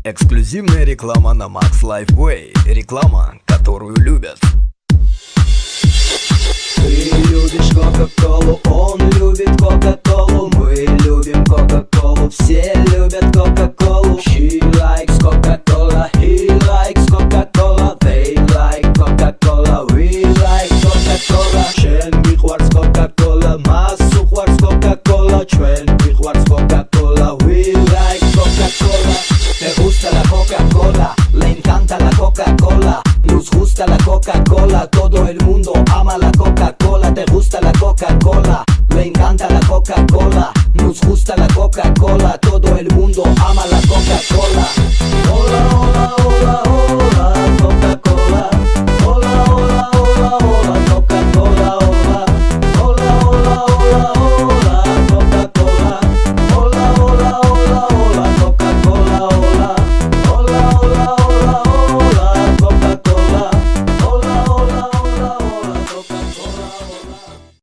Эксклюзивная реклама на Max Lifeway. Реклама, которую любят. Ты любишь Кока-Колу, он любит Кока-Колу, мы любим Кока-Колу, все любят Кока-Колу. She likes Coca-Cola, he likes Coca-Cola, they like Coca-Cola, we like Coca-Cola. Chen mijuars Coca-Cola, masu juars Coca-Cola, Chen mijuars Coca-Cola, we like Coca-Cola. Te gusta la Coca-Cola, le encanta la Coca-Cola, nos gusta la Coca-Cola, todo el mundo ama la Coca-Cola. Te gusta la Coca-Cola, le encanta la Coca-Cola, nos gusta la Coca-Cola, todo el mundo ama la Coca-Cola.